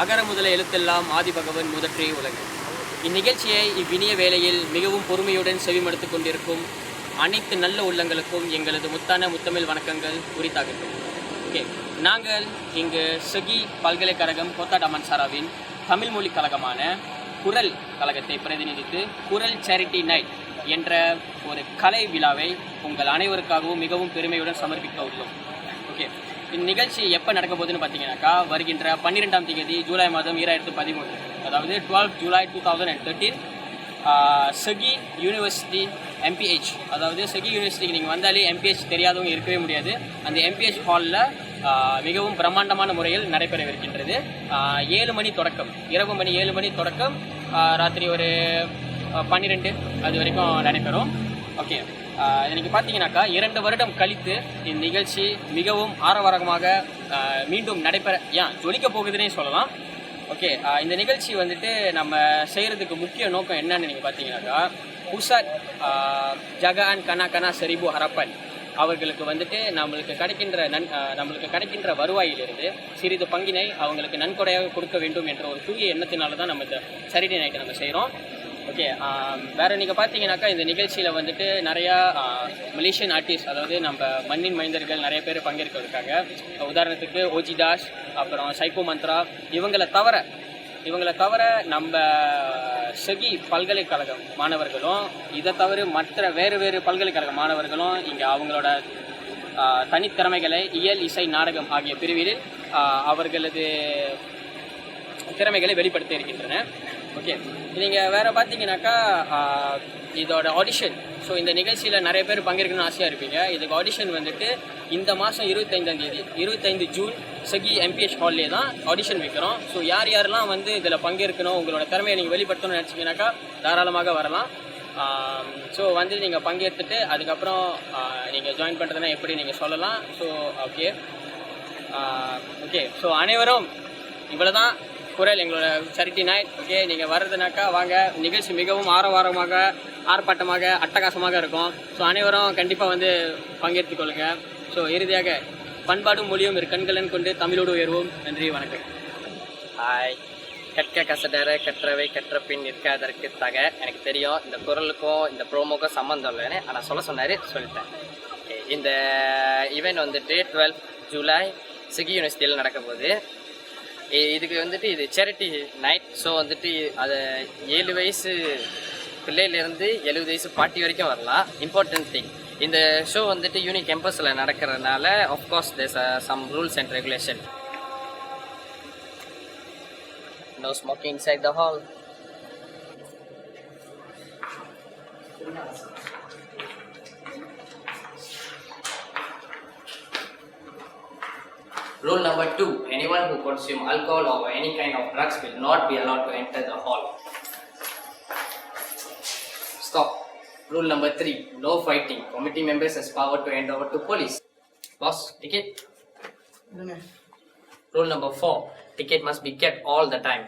அகர முதல எழுத்தெல்லாம் ஆதிபகவன் முதற்றே உலகு. இந்நிகழ்ச்சியை இவ்வினிய வேளையில் மிகவும் பொறுமையுடன் செவிமடுத்துக் கொண்டிருக்கும் அனைத்து நல்ல உள்ளங்களுக்கும் எங்களது முத்தமிழ் வணக்கங்கள் உரித்தாகட்டும். ஓகே, நாங்கள் இங்கு செகி பல்கலைக்கழகம் கோத்தாடமன்சாராவின் தமிழ் மொழி கழகமான குரல் கழகத்தை பிரதிநிதித்து குரல் சேரிட்டி நைட் என்ற ஒரு கலை விழாவை உங்கள் அனைவருக்காகவும் மிகவும் பெருமையுடன் சமர்ப்பிக்க உள்ளோம். ஓகே, இந்நிகழ்ச்சி எப்போ நடக்க போகுதுன்னு பார்த்தீங்கன்னாக்கா வருகின்ற 12ஆம் தேதி ஜூலை மாதம் 2013, அதாவது 12 ஜூலை 2013 செகி யூனிவர்சிட்டி MPH, அதாவது செகி யூனிவர்சிட்டிக்கு நீங்கள் வந்தாலே MPH தெரியாதவங்க இருக்கவே முடியாது. அந்த MPH ஹாலில் மிகவும் பிரம்மாண்டமான முறையில் நடைபெறவிருக்கின்றது. 7 மணி தொடக்கம், இரவு மணி 7 மணி தொடக்கம் ராத்திரி ஒரு 12 அது வரைக்கும் நடைபெறும். ஓகே, எனக்கு பார்த்தீங்கன்னாக்கா 2 வருடம் கழித்து இந்நிகழ்ச்சி மிகவும் ஆரவாரமாக மீண்டும் ஜொலிக்க போகுதுன்னே சொல்லலாம். ஓகே, இந்த நிகழ்ச்சி வந்துட்டு நம்ம செய்கிறதுக்கு முக்கிய நோக்கம் என்னன்னு நீங்கள் பார்த்தீங்கன்னாக்கா உசாட் ஜகான் கனா சரிபு ஹரப்பன் அவர்களுக்கு வந்துட்டு நம்மளுக்கு கிடைக்கின்ற வருவாயிலிருந்து சிறிது பங்கினை அவங்களுக்கு நன்கொடையாக கொடுக்க வேண்டும் என்ற ஒரு தூய எண்ணத்தினால தான் நம்ம இந்த சேரிட்டி நைட்டை நம்ம செய்கிறோம். ஓகே, வேறு நீங்கள் பார்த்தீங்கன்னாக்கா இந்த நிகழ்ச்சியில் வந்துட்டு நிறையா மலேசியன் ஆர்டிஸ்ட், அதாவது நம்ம மண்ணின் மைந்தர்கள் நிறைய பேர் பங்கேற்க இருக்காங்க. உதாரணத்துக்கு ஓஜி தாஸ், அப்புறம் சைக்கோ மந்த்ரா, இவங்களை தவிர நம்ம செகி பல்கலைக்கழகம் மாணவர்களும், இதை தவிர மற்ற வேறு பல்கலைக்கழக மாணவர்களும் இங்கே அவங்களோட தனித்திறமைகளை இயல், இசை, நாடகம் ஆகிய பிரிவில் அவர்களது திறமைகளை வெளிப்படுத்த இருக்கின்றன. ஓகே, நீங்கள் வேறு பார்த்தீங்கன்னாக்கா இதோட ஆடிஷன், ஸோ இந்த நிகழ்ச்சியில் நிறைய பேர் பங்கேற்கணும்னு ஆசையாக இருப்பீங்க. இதுக்கு ஆடிஷன் வந்துட்டு இந்த மாதம் 25ஆம் தேதி 25 ஜூன் செகி MPH ஹால்லே தான் ஆடிஷன் வைக்கிறோம். ஸோ யாரெல்லாம் வந்து இதில் பங்கேற்கணும், உங்களோட திறமையை நீங்கள் வெளிப்படுத்தணும்னு நினச்சிங்கனாக்கா தாராளமாக வரலாம். ஸோ வந்து நீங்கள் பங்கேற்றுட்டு அதுக்கப்புறம் நீங்கள் ஜாயின் பண்ணுறதுனா எப்படி நீங்கள் சொல்லலாம். ஸோ ஓகே, ஸோ அனைவரும் இவ்வளோ தான் குரல் எங்களோட சேரிட்டி நைட். ஓகே, நீங்கள் வர்றதுனாக்கா வாங்க. நிகழ்ச்சி மிகவும் ஆரவாரமாக, ஆர்ப்பாட்டமாக, அட்டகாசமாக இருக்கும். ஸோ அனைவரும் கண்டிப்பாக வந்து பங்கேற்றுக் கொள்ளுங்கள். ஸோ இறுதியாக பண்பாடும் மொழியும் கண்களன் கொண்டு தமிழோடு உயர்வோம். நன்றி, வணக்கம். ஹாய். கற்க கசடர கற்றவை கற்ற பின் நிற்காதற்கு தக. எனக்கு தெரியும் இந்த குரலுக்கும் இந்த ப்ரோமோக்கும் சம்மந்தம் இல்லைன்னு, ஆனால் சொல்லிட்டேன். இந்த ஈவெண்ட் வந்துட்டு 12 ஜூலை செகி யூனிவர்சிட்டியில் நடக்க போகுது. இதுக்கு வந்துட்டு இது சேரிட்டி நைட். ஸோ வந்துட்டு அது 7 வயசு பிள்ளையிலேருந்து 70 வயசு பாட்டி வரைக்கும் வரலாம். இம்பார்ட்டன்ட் திங், இந்த ஷோ வந்துட்டு யூனி கேம்பஸில் நடக்கிறதுனால of course there's some rules and regulation. No smoking inside the hall. Rule number 2, anyone who consumes alcohol or any kind of drugs will not be allowed to enter the hall. Stop. Rule number 3, no fighting. Committee members has power to hand over to police. Boss, ticket. Rule number 4, ticket must be kept all the time.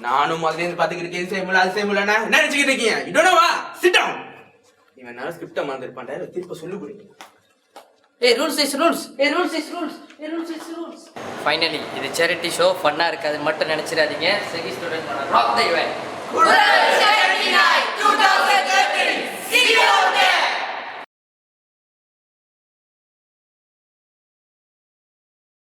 நானும் முதல்ல இருந்து பாத்துக்கிட்டு செய்யல அது செய்யலனா என்ன நினைச்சிட்டு இருக்கீங்க? இதோடவா sit down. இவன் நான் ஸ்கிரிப்ட் மறந்துட்டான்டா, திருப்பி சொல்லி கொடுங்க. Rules is rules. Finally, இது charity show ஃபன்னா இருக்காது மட்டும் நினைச்சிராதீங்க. செகி student rock the event. Charity Night 2000